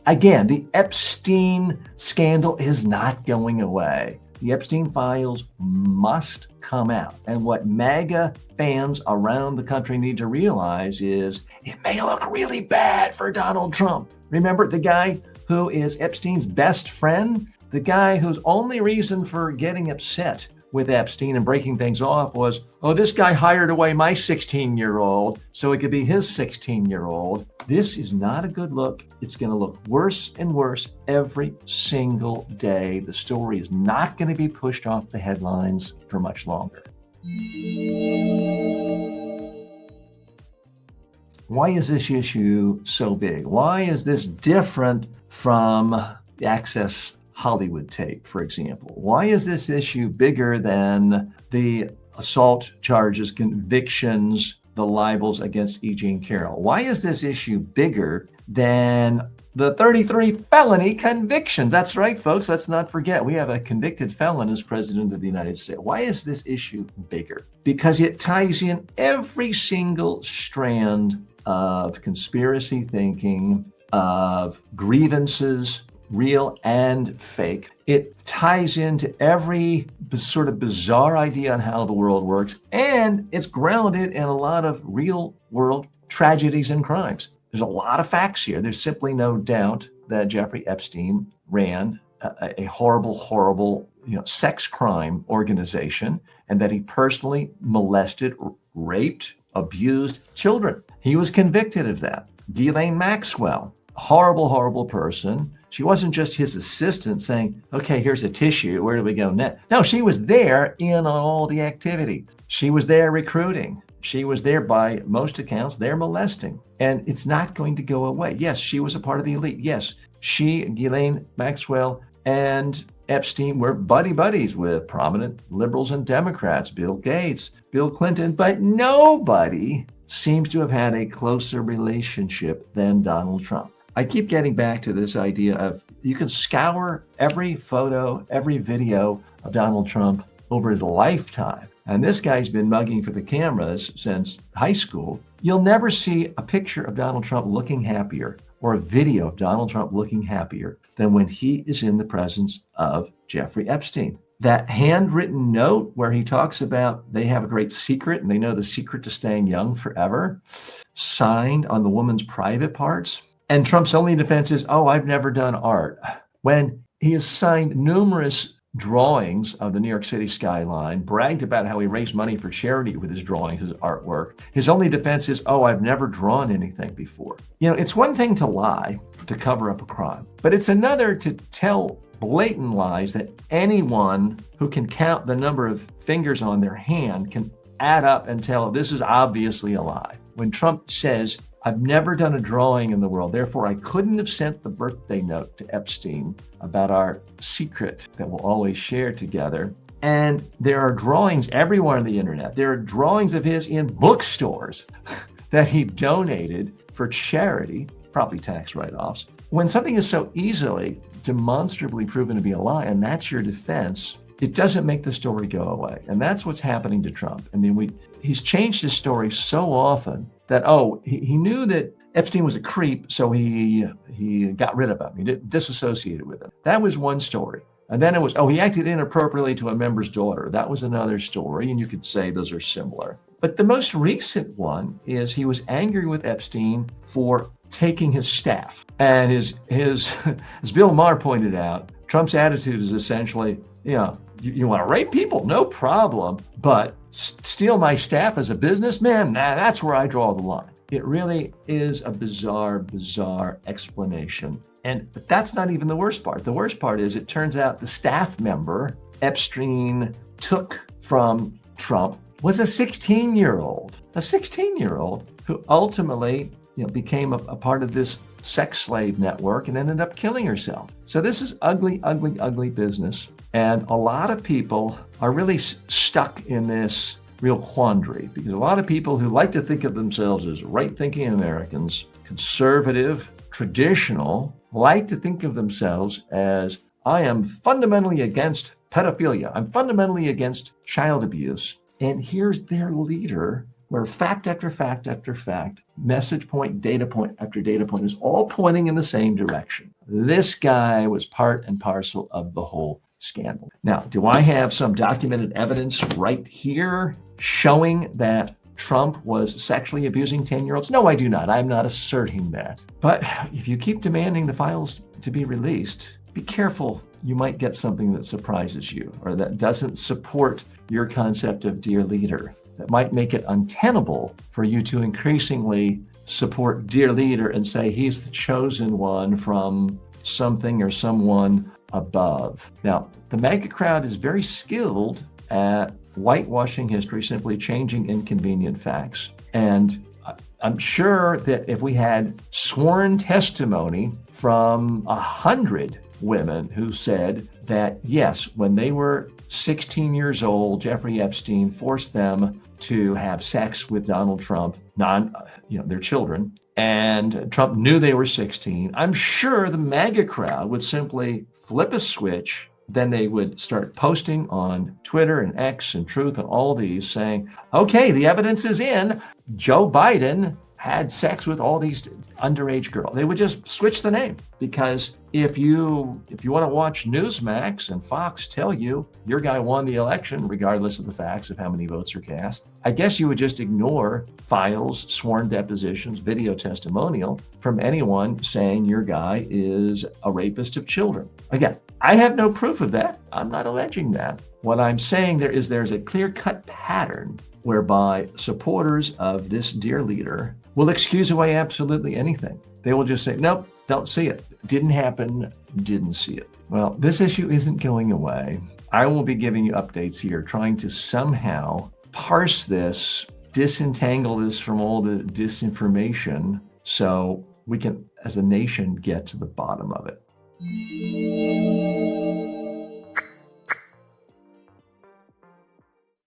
Again, the Epstein scandal is not going away. The Epstein files must come out. And what MAGA fans around the country need to realize is it may look really bad for Donald Trump. Remember the guy who is Epstein's best friend? The guy whose only reason for getting upset with Epstein and breaking things off was, oh, this guy hired away my 16-year-old so it could be his 16-year-old. This is not a good look. It's going to look worse and worse every single day. The story is not going to be pushed off the headlines for much longer. Why is this issue so big? Why is this different from the Access Hollywood tape, for example? Why is this issue bigger than the assault charges, convictions, the libels against E. Jean Carroll? Why is this issue bigger than the 33 felony convictions? That's right, folks. Let's not forget we have a convicted felon as president of the United States. Why is this issue bigger? Because it ties in every single strand of conspiracy thinking, of grievances, real and fake. It ties into every sort of bizarre idea on how the world works, and it's grounded in a lot of real world tragedies and crimes. There's a lot of facts here. There's simply no doubt that Jeffrey Epstein ran a horrible, sex crime organization, and that he personally molested, raped, abused children. He was convicted of that. Ghislaine Maxwell, horrible person. She wasn't just his assistant saying, okay, here's a tissue, where do we go next? No, she was there in on all the activity. She was there recruiting. She was there, by most accounts, there molesting. And it's not going to go away. Yes, she was a part of the elite. Yes, she, Ghislaine Maxwell, and Epstein were buddies with prominent liberals and Democrats, Bill Gates, Bill Clinton, but nobody seems to have had a closer relationship than Donald Trump. I keep getting back to this idea of you can scour every photo, every video of Donald Trump over his lifetime. And this guy's been mugging for the cameras since high school. You'll never see a picture of Donald Trump looking happier or a video of Donald Trump looking happier than when he is in the presence of Jeffrey Epstein. That handwritten note where he talks about they have a great secret and they know the secret to staying young forever, signed on the woman's private parts. And Trump's only defense is, oh, I've never done art. When he has signed numerous drawings of the New York City skyline, bragged about how he raised money for charity with his drawings, his artwork. His only defense is, oh, I've never drawn anything before. It's one thing to lie to cover up a crime, but it's another to tell blatant lies that anyone who can count the number of fingers on their hand can add up and tell this is obviously a lie. When Trump says, I've never done a drawing in the world, therefore I couldn't have sent the birthday note to Epstein about our secret that we'll always share together. And there are drawings everywhere on the internet. There are drawings of his in bookstores that he donated for charity, probably tax write-offs. When something is so easily, demonstrably proven to be a lie, and that's your defense, it doesn't make the story go away. And that's what's happening to Trump. I mean, he's changed his story so often that, he knew that Epstein was a creep, so he got rid of him. He disassociated with him. That was one story. And then it was, he acted inappropriately to a member's daughter. That was another story, and you could say those are similar. But the most recent one is he was angry with Epstein for taking his staff. And his as Bill Maher pointed out, Trump's attitude is essentially, you want to rape people? No problem. But steal my staff as a businessman? Nah, that's where I draw the line. It really is a bizarre explanation. But that's not even the worst part. The worst part is it turns out the staff member Epstein took from Trump was a 16-year-old. A 16-year-old who ultimately became a part of this sex slave network and ended up killing herself. So this is ugly business. And a lot of people are really stuck in this real quandary because a lot of people who like to think of themselves as right-thinking Americans, conservative, traditional, like to think of themselves as, I am fundamentally against pedophilia. I'm fundamentally against child abuse. And here's their leader where fact after fact after fact, message point, data point after data point is all pointing in the same direction. This guy was part and parcel of the whole scandal. Now, do I have some documented evidence right here showing that Trump was sexually abusing 10-year-olds? No, I do not. I'm not asserting that. But if you keep demanding the files to be released, be careful. You might get something that surprises you or that doesn't support your concept of dear leader. That might make it untenable for you to increasingly support dear leader and say he's the chosen one from something or someone above. Now, the MAGA crowd is very skilled at whitewashing history, simply changing inconvenient facts. And I'm sure that if we had sworn testimony from 100 women who said that, yes, when they were 16 years old, Jeffrey Epstein forced them to have sex with Donald Trump, their children, and Trump knew they were 16, I'm sure the MAGA crowd would simply flip a switch. Then they would start posting on Twitter and X and Truth and all these saying, okay, the evidence is in. Joe Biden had sex with all these underage girls. They would just switch the name, because if you want to watch Newsmax and Fox tell you your guy won the election, regardless of the facts of how many votes are cast, I guess you would just ignore files, sworn depositions, video testimonial from anyone saying your guy is a rapist of children. Again, I have no proof of that. I'm not alleging that. What I'm saying there's a clear-cut pattern whereby supporters of this dear leader will excuse away absolutely anything. They will just say, nope, don't see it. Didn't happen, didn't see it. Well, this issue isn't going away. I will be giving you updates here, trying to somehow parse this, disentangle this from all the disinformation so we can, as a nation, get to the bottom of it.